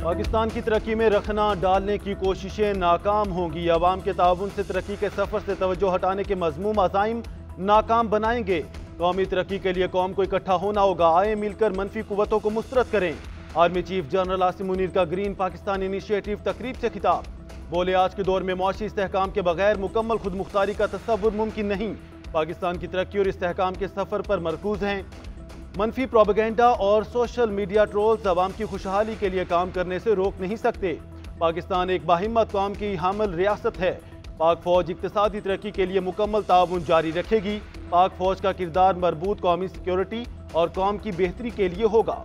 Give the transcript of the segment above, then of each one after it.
पाकिस्तान की तरक्की में रखना डालने की कोशिशें नाकाम होंगी। अवाम के ताउन से तरक्की के सफर से तवज्जो हटाने के मज़मूम अज़ाइम नाकाम बनाएंगे। कौमी तरक्की के लिए कौम को इकट्ठा होना होगा। आए मिलकर मनफी कुव्वतों को मुस्तरद करें। Army chief general Asim Munir का ग्रीन पाकिस्तान इनिशिएटिव तकरीब से खिताब। बोले, आज के दौर में मुआशी इस्तेहकाम के बगैर मुकम्मल खुद मुख्तारी का तसव्वुर मुमकिन नहीं। पाकिस्तान की तरक्की और इस्तेहकाम के सफर पर मरकूज हैं। मनफी प्रोपेगेंडा और सोशल मीडिया ट्रोल्स अवाम की खुशहाली के लिए काम करने से रोक नहीं सकते। पाकिस्तान एक बाहिम्मत कौम की हामिल रियासत है। पाक फौज इक्तिसादी तरक्की के लिए मुकम्मल ताउन जारी रखेगी। पाक फौज का किरदार मरबूत कौमी सिक्योरिटी और कौम की बेहतरी के लिए होगा।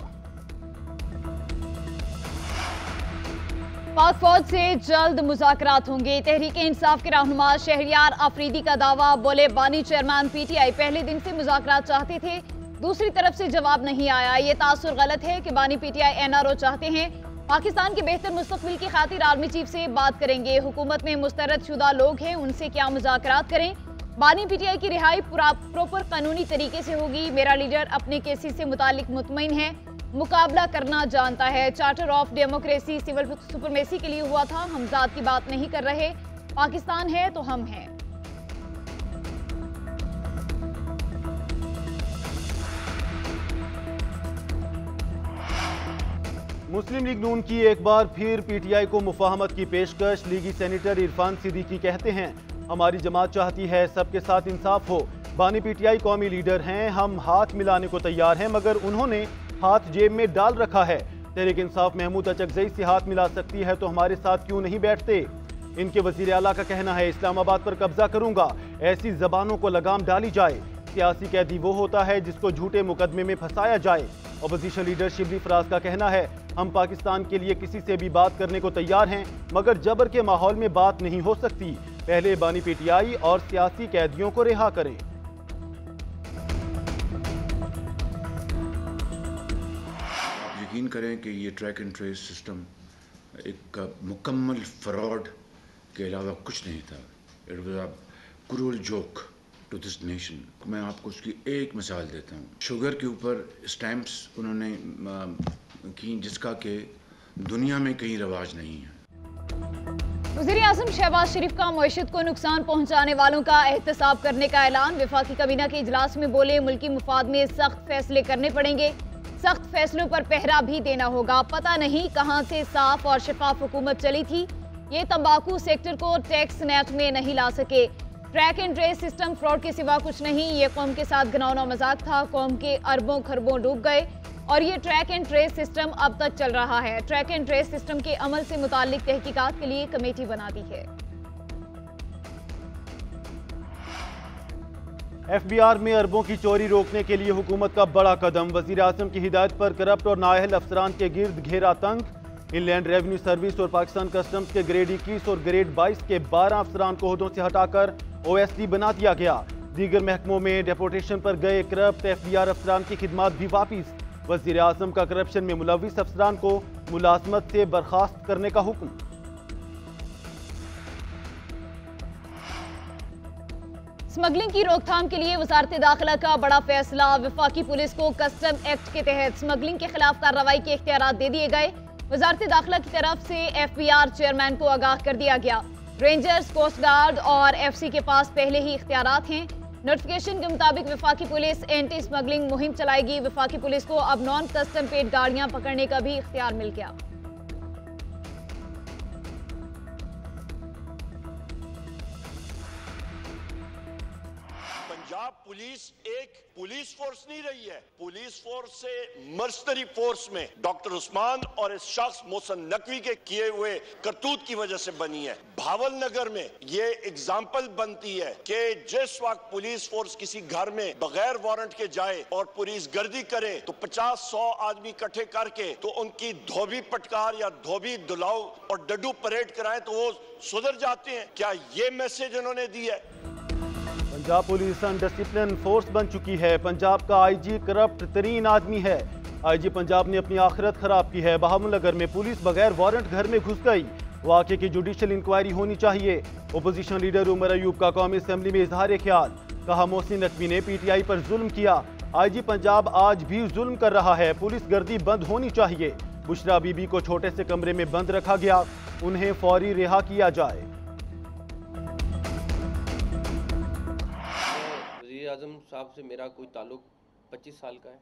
पाक फौज से जल्द मुज़ाकरात होंगे। तहरीक इंसाफ के रहनुमा शहरियार अफरीदी का दावा। बोले, बानी चेयरमैन पीटीआई पहले दिन से मुज़ाकरात चाहते थे, दूसरी तरफ से जवाब नहीं आया। ये तासुर गलत है कि बानी पीटीआई एनआरओ चाहते हैं। पाकिस्तान के बेहतर मुस्तकबिल की खातिर आर्मी चीफ से बात करेंगे। हुकूमत में मुस्तरद शुदा लोग हैं, उनसे क्या मुज़ाकरात करें। बानी पीटीआई की रिहाई प्रॉपर कानूनी तरीके से होगी। मेरा लीडर अपने केसेस से मुतालिक मुतमईन है, मुकाबला करना जानता है। Charter of democracy civil supremacy के लिए हुआ था। हम जात की बात नहीं कर रहे। पाकिस्तान है तो हम हैं। मुस्लिम लीग नून की एक बार फिर पीटीआई को मुफाहमत की पेशकश। लीगी सेनेटर इरफान सिद्दीकी कहते हैं, हमारी जमात चाहती है सबके साथ इंसाफ हो। बानी पीटीआई कौमी लीडर हैं, हम हाथ मिलाने को तैयार हैं, मगर उन्होंने हाथ जेब में डाल रखा है। तहरीक इंसाफ महमूद अचकजई से हाथ मिला सकती है तो हमारे साथ क्यों नहीं बैठते। इनके वजीर आला का कहना है, इस्लामाबाद पर कब्जा करूंगा। ऐसी जबानों को लगाम डाली जाए। सियासी कैदी वो होता है जिसको झूठे मुकदमे में फंसाया जाए। अपोजिशन लीडर शिबली फराज का कहना है, हम पाकिस्तान के लिए किसी से भी बात करने को तैयार हैं, मगर जबर के माहौल में बात नहीं हो सकती। पहले बानी पीटीआई और सियासी कैदियों को रिहा करें। यकीन करें कि ये ट्रैक एंड ट्रेस सिस्टम एक मुकम्मल फ्रॉड के अलावा कुछ नहीं था। It was a cruel joke to this nation. मैं आपको उसकी एक मिसाल देता हूँ। शुगर के ऊपर स्टैंप्स उन्होंने की जिसका कि दुनिया में कहीं रवाज नहीं है। वज़ीर आज़म शहबाज शरीफ का मईशत को नुकसान पहुंचाने वालों का एहतसाब करने का ऐलान। वफाकी काबीना के इजलास में बोले, मुल्की मुफाद में सख्त फैसले करने पड़ेंगे, सख्त फैसलों पर पहरा भी देना होगा। पता नहीं कहां से साफ और शफाफ हुकूमत चली थी, ये तंबाकू सेक्टर को टैक्स नेट में नहीं ला सके। Track and trace system fraud के सिवा कुछ नहीं, ये कौम के साथ घिनौना मजाक था। कौम के अरबों खरबों डूब गए और ये ट्रैक एंड ट्रेस सिस्टम अब तक चल रहा है। ट्रैक एंड ट्रेस सिस्टम के अमल से मुताल्लिक तहकीकात के लिए कमेटी बना दी है। एफबीआर में अरबों की चोरी रोकने के लिए हुकूमत का बड़ा कदम। वजीर आज़म की हिदायत पर करप्ट और नाअहल अफसरान के गिर्द घेरा तंग। इनलैंड रेवेन्यू सर्विस और पाकिस्तान कस्टम्स के ग्रेड 21 और ग्रेड 22 के 12 अफसरान को ओहदों से हटाकर OSD बना दिया गया। दीगर महकमों में डेपोटेशन पर गए करप्ट एफबीआर अफसरान की खिदमात भी वापिस। वजीर आज़म का करप्शन में मुलविस अफसरान को मुलाजमत से बर्खास्त करने का हुक्म। स्मगलिंग की रोकथाम के लिए वजारत दाखिला का बड़ा फैसला। वफाकी पुलिस को कस्टम एक्ट के तहत स्मगलिंग के खिलाफ कार्रवाई के इख्तियारात दे दिए गए। वजारत दाखिला की तरफ से एफबीआर चेयरमैन को आगाह कर दिया गया। रेंजर्स, कोस्ट गार्ड और FC के पास पहले ही इख्तियारात हैं। नोटिफिकेशन के मुताबिक वफाकी पुलिस एंटी स्मगलिंग मुहिम चलाएगी। वफाकी पुलिस को अब नॉन कस्टम पेड गाड़ियां पकड़ने का भी इख्तियार मिल गया। पंजाब पुलिस एक पुलिस फोर्स नहीं रही है। पुलिस फोर्स से मर्सनरी फोर्स में डॉक्टर उस्मान और इस शख्स मोहसन नकवी के किए हुए करतूत की वजह से बनी है। भावल नगर में ये एग्जाम्पल बनती है कि जिस वक्त पुलिस फोर्स किसी घर में बगैर वारंट के जाए और पुलिस गर्दी करे तो 50-100 आदमी इकट्ठे करके तो उनकी धोबी पटकार या धोबी दुलाव और डड्डू परेड कराएं तो वो सुधर जाते हैं। क्या ये मैसेज उन्होंने दी है? पंजाब पुलिस अनडिसिप्लिन फोर्स बन चुकी है। पंजाब का IG करप्ट तरीन आदमी है। IG पंजाब ने अपनी आखिरत खराब की है। बहामुलनगर में पुलिस बगैर वारंट घर में घुस गई। वाक़े की जुडिशल इंक्वायरी होनी चाहिए। अपोजिशन लीडर उमर अयूब का कौमी असम्बली में इजहार ख्याल। कहा, मोहसिन नकवी ने PTI पर जुल्म किया। IG पंजाब आज भी जुल्म कर रहा है। पुलिस गर्दी बंद होनी चाहिए। बुशरा बीबी को छोटे से कमरे में बंद रखा गया, उन्हें फौरी रिहा किया जाए। वज़ीर आज़म साहब से मेरा कोई ताल्लुक़ 25 साल का है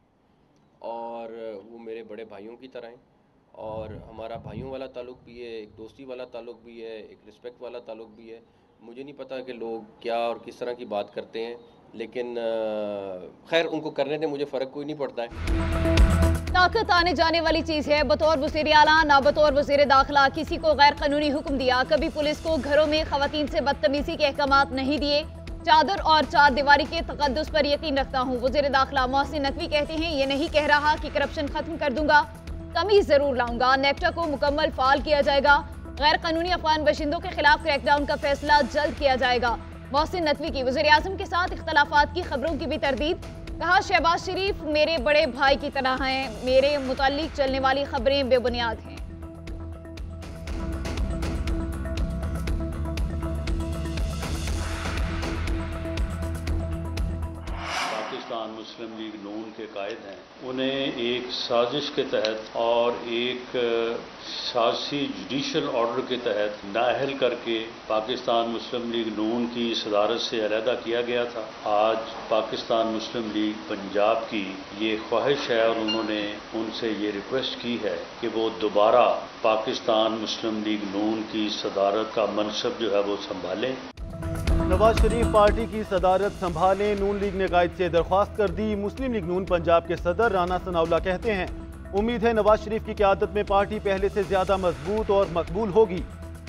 और वो मेरे बड़े भाइयों की तरह हैं और हमारा भाइयों वाला ताल्लुक़ भी है, एक दोस्ती वाला ताल्लुक़ भी है, एक रिस्पेक्ट वाला ताल्लुक़ भी है। मुझे नहीं पता कि लोग क्या और किस तरह की बात करते हैं, लेकिन खैर उनको करने दें, मुझे फ़र्क कोई नहीं पड़ता है। ताकत आने जाने वाली चीज़ है। बतौर वज़ीर आला ना बतौर वज़ीर दाखिला किसी को गैर कानूनी हुक्म दिया, कभी पुलिस को घरों में ख़वातीन से बदतमीज़ी के अहकामात नहीं दिए, चादर और चार दीवारी के तकद्दुस पर यकीन रखता हूँ। वज़ीर दाखिला मोहसिन नकवी कहते हैं, ये नहीं कह रहा कि करप्शन खत्म कर दूंगा, कमी जरूर लाऊंगा। नेक्टा को मुकम्मल फाल किया जाएगा। गैर कानूनी अफगान बाशिंदों के खिलाफ क्रैकडाउन का फैसला जल्द किया जाएगा। मोहसिन नकवी की वज़ीर आज़म के साथ इख्तलाफात की खबरों की भी तरदीद। कहा, शहबाज शरीफ मेरे बड़े भाई की तरह हैं, मेरे मुताल्लिक चलने वाली खबरें बेबुनियाद हैं। पाकिस्तान मुस्लिम लीग नून के कायद हैं, उन्हें एक साजिश के तहत और एक सियासी जुडिशल ऑर्डर के तहत नाअहल करके पाकिस्तान मुस्लिम लीग नून की सदारत से अलहदा किया गया था। आज पाकिस्तान मुस्लिम लीग पंजाब की ये ख्वाहिश है और उन्होंने उनसे ये रिक्वेस्ट की है कि वो दोबारा पाकिस्तान मुस्लिम लीग नून की सदारत का मनसब जो है वो संभालें। नवाज शरीफ पार्टी की सदारत संभालें, नून लीग ने कायद से दरख्वास्त कर दी। मुस्लिम लीग नून पंजाब के सदर राना सनाउल्लाह कहते हैं, उम्मीद है नवाज शरीफ की क़यादत में पार्टी पहले से ज्यादा मजबूत और मकबूल होगी,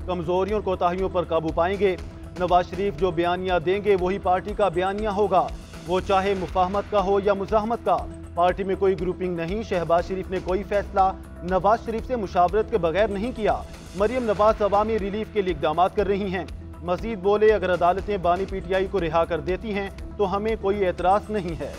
कमजोरियों और कोताहियों पर काबू पाएंगे। नवाज शरीफ जो बयानिया देंगे वही पार्टी का बयानिया होगा, वो चाहे मुफाहमत का हो या मुज़ाहमत का। पार्टी में कोई ग्रुपिंग नहीं। शहबाज शरीफ ने कोई फैसला नवाज शरीफ से मुशावरत के बगैर नहीं किया। मरियम नवाज अवामी रिलीफ के लिए इक़दाम कर रही हैं। मजीद बोले, अगर अदालतें बानी पीटीआई को रिहा कर देती हैं तो हमें कोई एतराज नहीं है।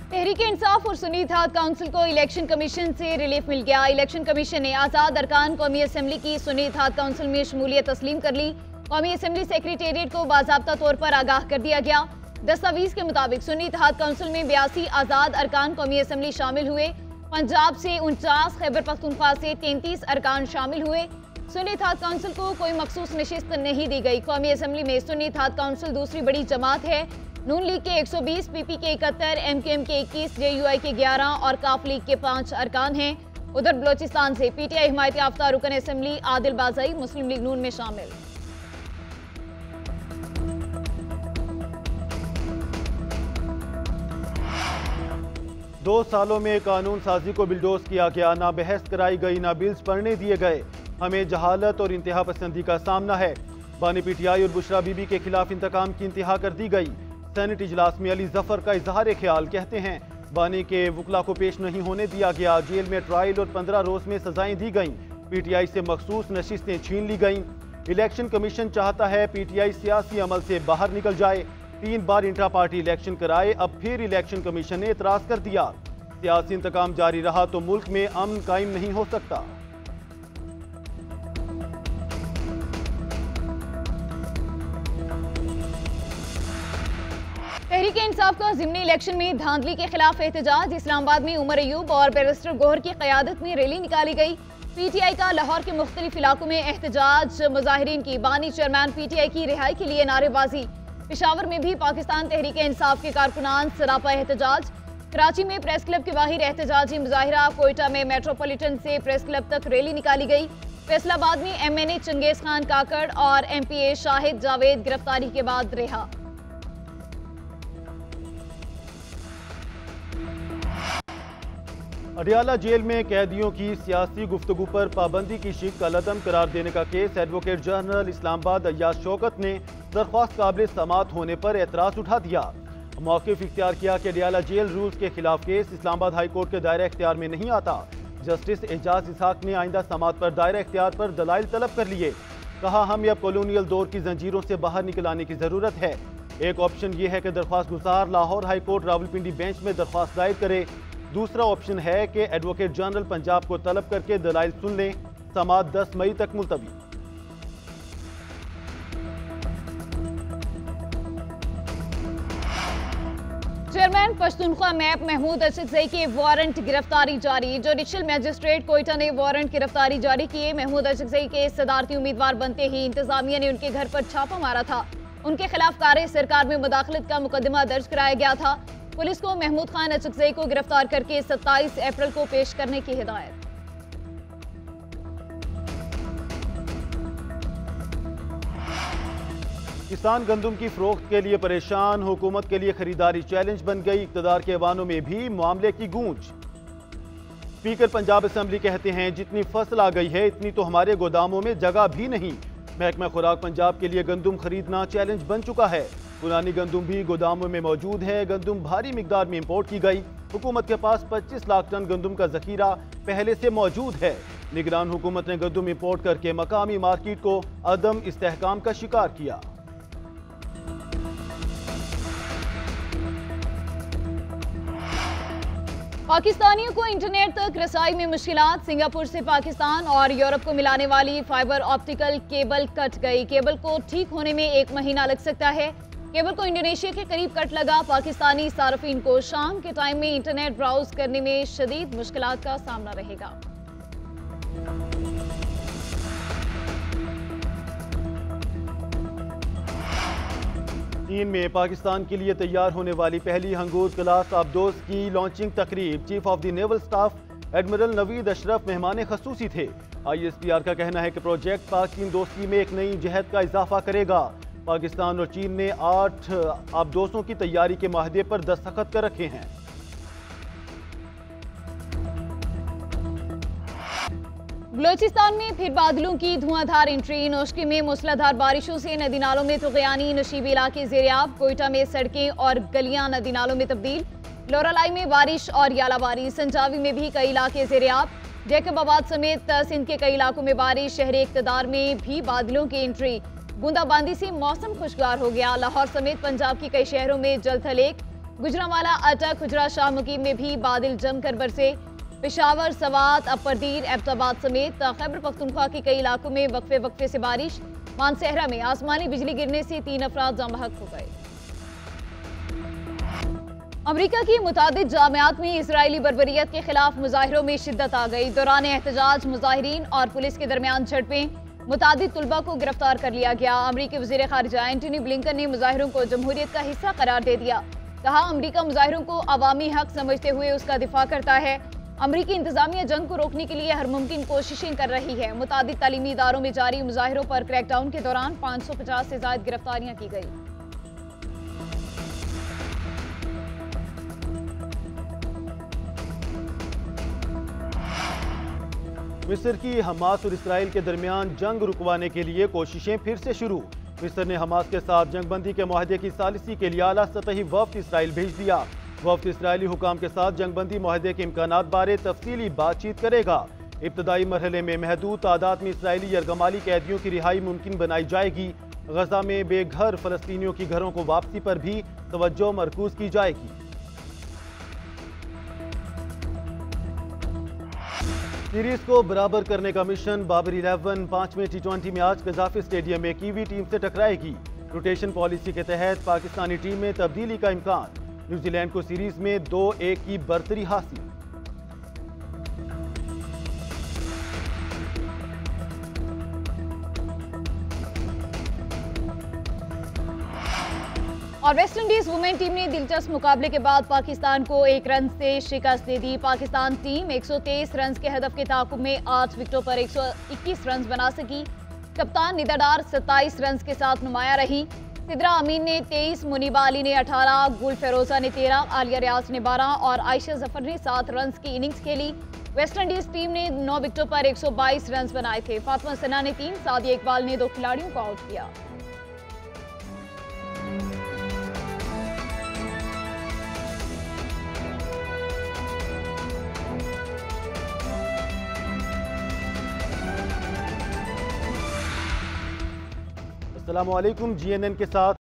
तहरीक इंसाफ और सुन्नी इत्तेहाद काउंसिल को इलेक्शन कमीशन से रिलीफ मिल गया। इलेक्शन कमीशन ने आज़ाद अरकान कौमी असम्बली की सुन्नी इत्तेहाद काउंसिल में शमूलियत तस्लीम कर ली। कौमी असम्बली सेक्रेटेरिएट को बाज़ाब्ता तौर पर आगाह कर दिया गया। दस्तावेज के मुताबिक सुन्नी इत्तेहाद काउंसिल में 82 आज़ाद अरकान कौमी असम्बली शामिल हुए। पंजाब से 49, खैबर पख्तूनख्वा से 33 अरकान शामिल हुए। सुन्नी इत्तेहाद काउंसिल को कोई मखसूस नशिस्त नहीं दी गई। कौमी असम्बली में सुन्नी इत्तेहाद काउंसिल दूसरी बड़ी जमात है। नून लीग के 120, पीपी के 71, एमकेएम के 21, जेयूआई के 11 और काफ लीग के 5 अरकान हैं। उधर बलोचिस्तान से पीटीआई हिमायत याफ्ता रुकन असम्बली आदिल बाज़ई मुस्लिम लीग नून में शामिल। दो सालों में कानून साजी को बिलडोज किया गया, ना बहस कराई गई, ना बिल्स पढ़ने दिए गए। हमें जहालत और इंतहा पसंदी का सामना है। बानी पीटीआई और बुशरा बीबी के खिलाफ इंतकाम की इंतहा कर दी गई। सेनेट इजलास में अली जफर का इजहार ख्याल, कहते हैं बानी के वकला को पेश नहीं होने दिया गया। जेल में ट्रायल और 15 रोज में सजाएं दी गईं। पीटीआई से मखसूस नशिस्तें छीन ली गईं। इलेक्शन कमीशन चाहता है पीटीआई सियासी अमल से बाहर निकल जाए। 3 बार इंट्रा पार्टी इलेक्शन कराए, अब फिर इलेक्शन कमीशन ने एतराज कर दिया। सियासी इंतकाम जारी रहा तो मुल्क में अमन कायम नहीं हो सकता। तहरीक इंसाफ का ज़िमनी इलेक्शन में धांधली के खिलाफ एहतजाज। इस्लामाबाद में उमर अयूब और बैरिस्टर गोहर की क़यादत में रैली निकाली गई। पीटीआई का लाहौर के मुख्तलिफ इलाकों में एहतजाज। मुजाहिरीन की बानी चेयरमैन पीटीआई की रिहाई के लिए नारेबाजी। पेशावर में भी पाकिस्तान तहरीक इंसाफ के कारकुनान सरापा एहतजाज। कराची में प्रेस क्लब के बाहर एहतजाजी मुजाहिरा। कोयटा में मेट्रोपॉलिटन से प्रेस क्लब तक रैली निकाली गई। फैसलाबाद में एमएनए चंगेज खान काकड़ और एमपीए शाहिद जावेद गिरफ्तारी के बाद रिहा। अडियाला जेल में कैदियों की सियासी गुफ्तगू पर पाबंदी की शिक का लदम करार देने का case advocate general Islamabad Ayyaz Shaukat ने दरख्वास्त काबिल समात होने पर एतराज उठा दिया। मौक़िफ़ इख्तियार किया कि अडियाला जेल रूल्स के खिलाफ केस इस्लामाबाद हाई कोर्ट के दायरा इख्तियार में नहीं आता। जस्टिस एजाज इसहाक ने आइंदा समात पर दायरा इख्तियार पर दलाइल तलब कर लिए। कहा, हमें अब कॉलोनियल दौर की जंजीरों से बाहर निकल आने की जरूरत है। एक ऑप्शन ये है कि दरख्वास्त गुजार Lahore high court Rawalpindi bench में दरख्वास्त दायर करे। दूसरा ऑप्शन है कि एडवोकेट जनरल पंजाब को तलब करके दलाइल सुन लें। समात 10 मई तक मुलतवी। चेयरमैन पश्तूनख्वा मैप महमूद अशरफजई की वारंट गिरफ्तारी जारी। जुडिशल मजिस्ट्रेट कोयटा ने वारंट गिरफ्तारी जारी किए। महमूद अशरफजई के सदारती उम्मीदवार बनते ही इंतजामिया ने उनके घर पर छापा मारा था। उनके खिलाफ कार्य सरकार में मुदाखलत का मुकदमा दर्ज कराया गया था। पुलिस को महमूद खान अशरफजई को गिरफ्तार करके 27 अप्रैल को पेश करने की हिदायत। किसान गंदम की फरोख्त के लिए परेशान, हुकूमत के लिए खरीदारी चैलेंज बन गई। इक़्तिदार के ऐवानों में भी मामले की गूंज। स्पीकर पंजाब असेंबली कहते हैं जितनी फसल आ गई है इतनी तो हमारे गोदामों में जगह भी नहीं। महकमा खुराक पंजाब के लिए गंदम खरीदना चैलेंज बन चुका है। पुरानी गंदम भी गोदामों में मौजूद है। गंदम भारी मिकदार में इंपोर्ट की गई। हुकूमत के पास 25 लाख टन गंदम का जखीरा पहले से मौजूद है। निगरान हुकूमत ने गंदम इंपोर्ट करके मकामी मार्केट को अदम इस्तेहकाम का शिकार किया। पाकिस्तानियों को इंटरनेट तक रसाई में मुश्किलात। सिंगापुर से पाकिस्तान और यूरोप को मिलाने वाली फाइबर ऑप्टिकल केबल कट गई। केबल को ठीक होने में 1 महीना लग सकता है। केबल को इंडोनेशिया के करीब कट लगा। पाकिस्तानी सार्फिन को शाम के टाइम में इंटरनेट ब्राउज करने में शदीद मुश्किलात का सामना रहेगा। चीन में पाकिस्तान के लिए तैयार होने वाली पहली हंगूर क्लास आबदोज की लॉन्चिंग तकरीब। Chief of the naval staff admiral Naveed Ashraf मेहमान खसूसी थे। ISPR का कहना है कि प्रोजेक्ट पाक चीन दोस्ती में एक नई जहद का इजाफा करेगा। पाकिस्तान और चीन ने 8 आबदोजों की तैयारी के माहदे पर दस्तखत कर रखे हैं। बलोचिस्तान में फिर बादलों की धुआंधार एंट्री। नौशकी में मूसलाधार बारिशों से नदी नालों में तुग़यानी, नशीबी इलाके ज़ेरियाब। कोयटा में सड़कें और गलियां नदी नालों में तब्दील। लोरालाई में बारिश और यालाबारी। संजावी में भी कई इलाके ज़ेरियाब। जैकबाबाद समेत सिंध के कई इलाकों में बारिश। शहरी इक़्तिदार में भी बादलों की एंट्री। बूंदाबांदी से मौसम खुशगवार हो गया। लाहौर समेत पंजाब के कई शहरों में जलथलेक। गुजरांवाला, अटक, खुजरा, शाह मुकीम में भी बादल जमकर बरसे। पेशावर, सवात, अपरदीर, एबटाबाद समेत खैबर पख्तूनख्वा के कई इलाकों में वक्फे वक्फे से बारिश। मानसहरा में आसमानी बिजली गिरने से 3 अफराद जाम बहक हो गए। अमरीका की मुतादिद जामियात में इजरायली बर्बरियत के खिलाफ मुजाहिरों में शिद्दत आ गई। दौरान एहतजाज मुजाहिरीन और पुलिस के दरमियान झड़पें। मुतादिद तुलबा को गिरफ्तार कर लिया गया। अमरीकी वज़ीर ख़ारिजा एंटनी ब्लिंकन ने मुजाहिरों को जमहूरियत का हिस्सा करार दे दिया। कहा, अमरीका मुजाहिरों को अवामी हक समझते हुए उसका दिफा करता है। अमरीकी इंतजामिया जंग को रोकने के लिए हर मुमकिन कोशिशें कर रही है। मुतादिद तालीमी इदारों में जारी मुजाहिरों पर क्रैकडाउन के दौरान 550 से ज़ायद गिरफ्तारियां की गई। मिस्र की हमास और इसराइल के दरमियान जंग रुकवाने के लिए कोशिशें फिर से शुरू। मिस्र ने हमास के साथ जंगबंदी के मुआहदे की सालिसी के लिए आला सतही वफ्द इसराइल भेज दिया। वफ्द इसराइली हुकाम के साथ जंगबंदी मुआहदे के इम्कानात बारे तफसीली बातचीत करेगा। इब्तदाई मरहले में महदूद तादाद में इसराइली यरगमाली कैदियों की रिहाई मुमकिन बनाई जाएगी। गजा में बेघर फलस्तीनियों की घरों को वापसी पर भी तवज्जो मरकूज की जाएगी। सीरीज को बराबर करने का मिशन बाबर 11 5वें T20 में आज कजाफी स्टेडियम में कीवी टीम से टकराएगी। रोटेशन पॉलिसी के तहत पाकिस्तानी टीम में तब्दीली का इम्कान। न्यूजीलैंड को सीरीज में 2-1 की बर्तरी हासिल। और वेस्टइंडीज वुमेन टीम ने दिलचस्प मुकाबले के बाद पाकिस्तान को 1 रन से शिकस्त दे दी। पाकिस्तान टीम 123 रन के हदफ के ताकुब में 8 विकेटों पर 121 रन बना सकी। कप्तान निदादार 27 रन के साथ नुमाया रही। सिद्रा अमीन ने 23, मुनीबा अली ने 18, गुल फेरोजा ने 13, आलिया रियाज ने 12 और आयशा जफर ने 7 रन की इनिंग्स खेली। वेस्टइंडीज टीम ने 9 विकेटों पर 122 रन बनाए थे। फातिमा सना ने 3, सादिया इकबाल ने 2 खिलाड़ियों को आउट किया। अस्सलामुअलैकुम। GNN के साथ